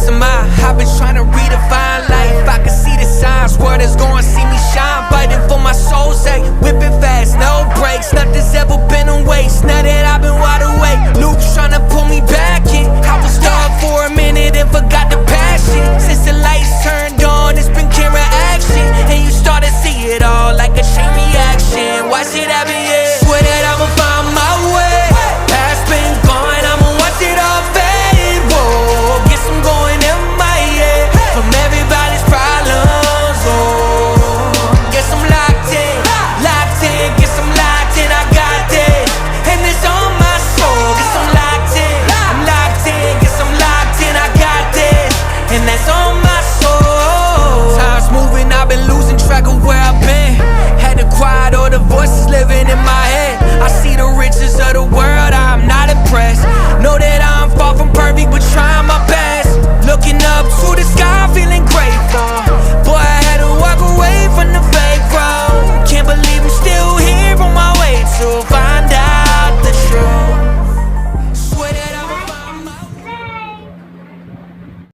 peace of mind. I've been trying to redefine life. I can see the signs, world is gonna see me shine. Fighting for my soul's sake, whipping fast, no brakes. Nothing's ever been a waste, now that I've been wide awake. Luke's trying to pull me back in. I was starved for a minute and forgot the passion. Since the lights turned on, it's been camera action, and you start to see it all like a chain reaction. Watch it happen, yeah. Swear that I'ma find my way. Past been gone, I'ma watch it all fade. Whoa, guess I'm going MIA from everybody's problems. Oh, guess I'm locked in, guess I'm locked in. I got this, and it's on my soul. Guess I'm locked in, guess I'm locked in. I got this, and that's on my soul. Time's moving, I've been losing track of where I've been.